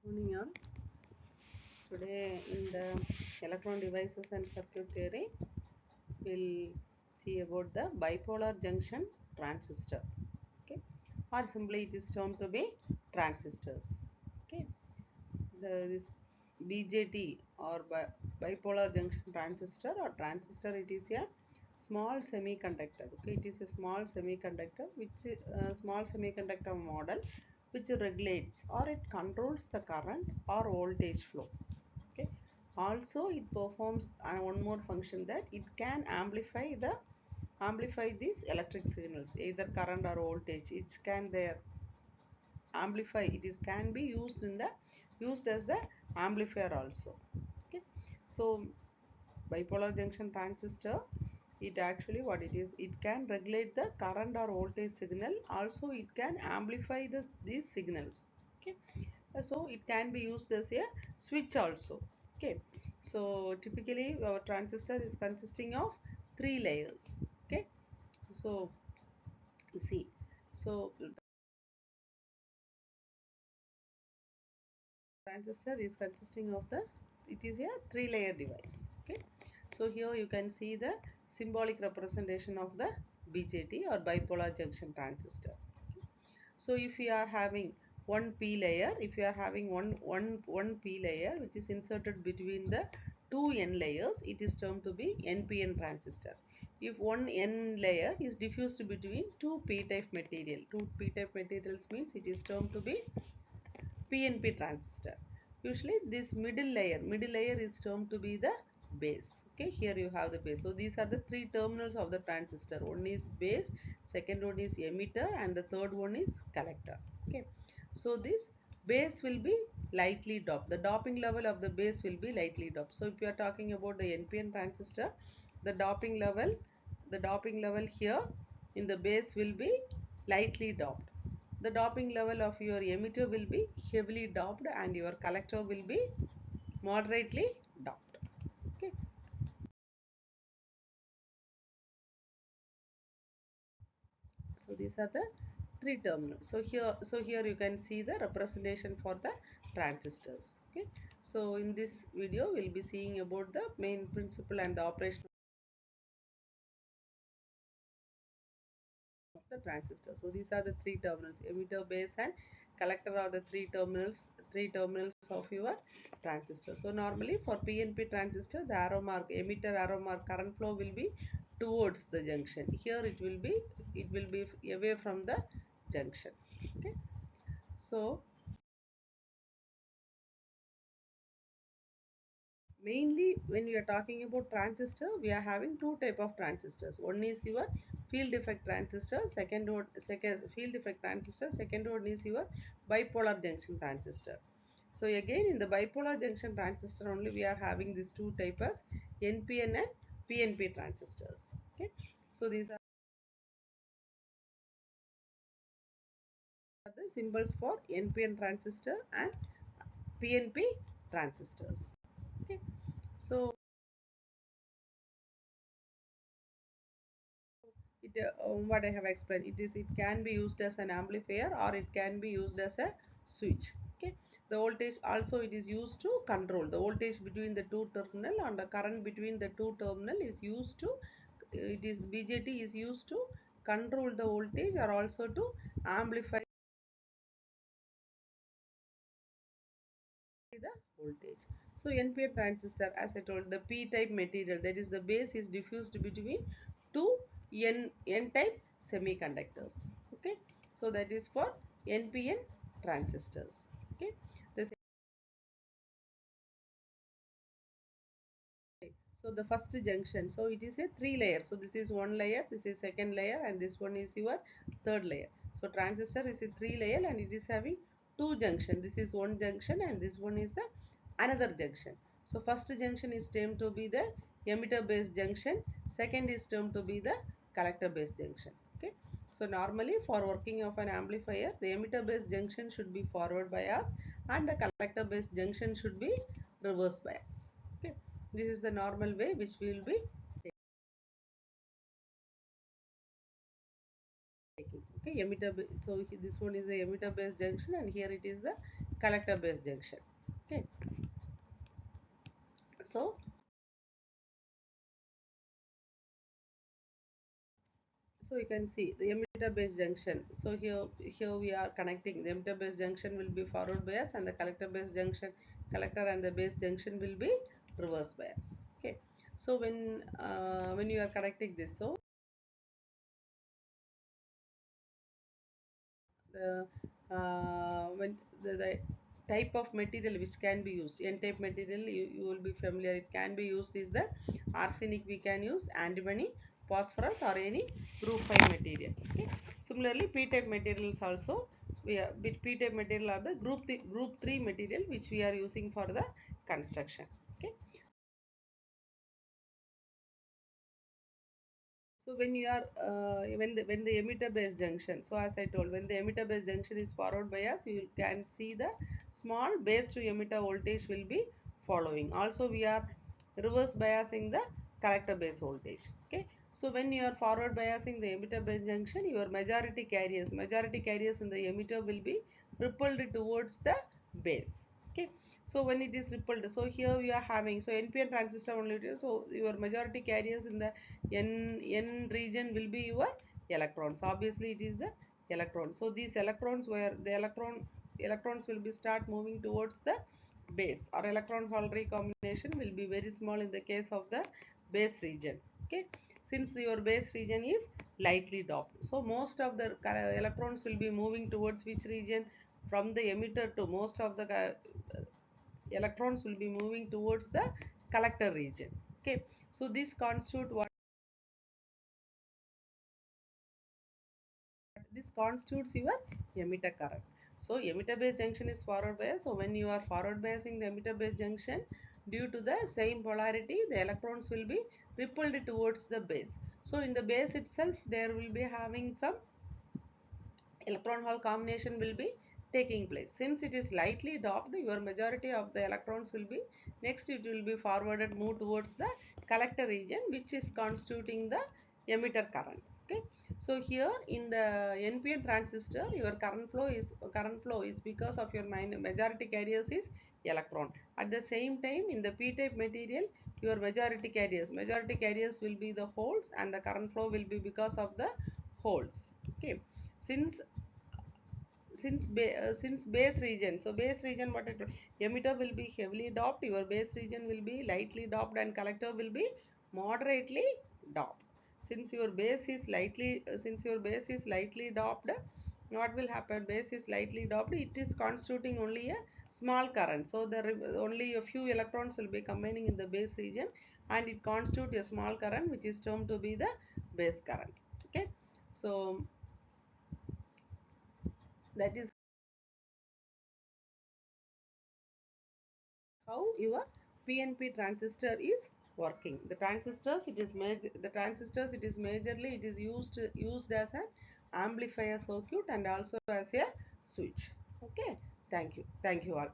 Morning all. Today in the electron devices and circuit theory, we'll see about the bipolar junction transistor. Okay, or simply it is termed to be transistors. Okay, this BJT or bipolar junction transistor or transistor, it is a small semiconductor. Okay, it is a small semiconductor which small semiconductor model which regulates or it controls the current or voltage flow. Okay, also it performs one more function, that it can amplify these electric signals, either current or voltage. It can there amplify, it is can be used as the amplifier also. Okay, so bipolar junction transistor, it actually what it is, it can regulate the current or voltage signal, also it can amplify these signals. Okay, so it can be used as a switch also. Okay, so typically our transistor is consisting of three layers. Okay, so you see, so transistor is consisting of the, it is a three layer device. Okay, so here you can see the symbolic representation of the BJT or bipolar junction transistor. Okay. So if we are having one p layer, if you are having one p layer which is inserted between the two n layers, it is termed to be NPN transistor. If one n layer is diffused between two p type material, two p type materials means it is termed to be PNP transistor. Usually this middle layer is termed to be the base. Okay, here you have the base. So these are the three terminals of the transistor. One is base, second one is emitter, and the third one is collector. Okay, so this base will be lightly doped. The doping level of the base will be lightly doped. So if you are talking about the NPN transistor, the doping level here in the base will be lightly doped. The doping level of your emitter will be heavily doped and your collector will be moderately doped. Okay, so these are the three terminals. So here you can see the representation for the transistors. Okay, so in this video we'll be seeing about the main principle and the operation of the transistor. So these are the three terminals: emitter, base, and collector are the three terminals of your transistor. So normally for PNP transistor, the arrow mark, emitter arrow mark, current flow will be towards the junction. Here it will be away from the junction. Okay, so mainly when we are talking about transistor, we are having two type of transistors. One is your field effect transistor, second field effect transistor, second one is your bipolar junction transistor. So again in the bipolar junction transistor only we are having these two types, NPN and PNP transistors. Okay, so these are the symbols for NPN transistor and PNP transistors. Okay, so what I have explained, it can be used as an amplifier or it can be used as a switch. Okay, the voltage also it is used to control the voltage between the two terminal, and the current between the two terminal is used to, it is BJT is used to control the voltage or also to amplify the voltage. So NPN transistor, as I told, the P type material, that is the base is diffused between two N type semiconductors. Okay, so that is for NPN transistors. Okay, this, so the first junction, so it is a three layer. So this is one layer, this is second layer, and this one is your third layer. So transistor is a three layer and it is having two junction. This is one junction and this one is the another junction. So first junction is termed to be the emitter base junction, second is termed to be the collector base junction. Okay, so normally for working of an amplifier, the emitter base junction should be forward bias and the collector base junction should be reverse bias. Okay, this is the normal way which we will be taking. Okay, emitter, so this one is the emitter base junction and here it is the collector base junction. Okay, so you can see the emitter base junction. So here we are connecting. The emitter base junction will be forward bias, and the collector and the base junction will be reverse bias. Okay, so when you are connecting this, so the when the type of material which can be used, n type material, you will be familiar, it can be used is the arsenic, we can use antimony, phosphorus, or any group 5 material. Okay, similarly p type materials also, with p type material are the group 3 material which we are using for the construction. Okay, so when you are when the emitter base junction, so as I told, when the emitter base junction is forward bias, you can see the small base to emitter voltage will be following. Also we are reverse biasing the collector base voltage. Okay, so when you are forward biasing the emitter base junction, your majority carriers in the emitter will be repelled towards the base. Okay, so when it is repelled, so here we are having, so NPN transistor only, so your majority carriers in the n region will be your electrons. Obviously it is the electron. So these electrons, where the electrons will be start moving towards the base, or electron hole recombination will be very small in the case of the base region. Okay, since your base region is lightly doped, so most of the electrons will be moving towards which region? From the emitter to most of the electrons will be moving towards the collector region. Okay, so this constitute what? This constitutes your emitter current. So emitter base junction is forward bias. So when you are forward biasing the emitter base junction, due to the same polarity, the electrons will be repelled towards the base. So in the base itself, there will be having some electron hole combination will be taking place. Since it is lightly doped, your majority of the electrons will be, next it will be forwarded, move towards the collector region, which is constituting the emitter current. Okay, so here in the NPN transistor, your current flow is because of your majority carriers is electron. At the same time, in the p type material, your majority carriers will be the holes, and the current flow will be because of the holes. Okay, since since base region, so base region, what it, emitter will be heavily doped, your base region will be lightly doped, and collector will be moderately doped. Since your base is lightly doped, what will happen? Base is lightly doped, it is constituting only a small current, so only a few electrons will be combining in the base region, and it constitutes a small current, which is termed to be the base current. Okay, so that is how your PNP transistor is working. The transistors, it is majorly, it is used as an amplifier circuit, and also as a switch. Okay, thank you all.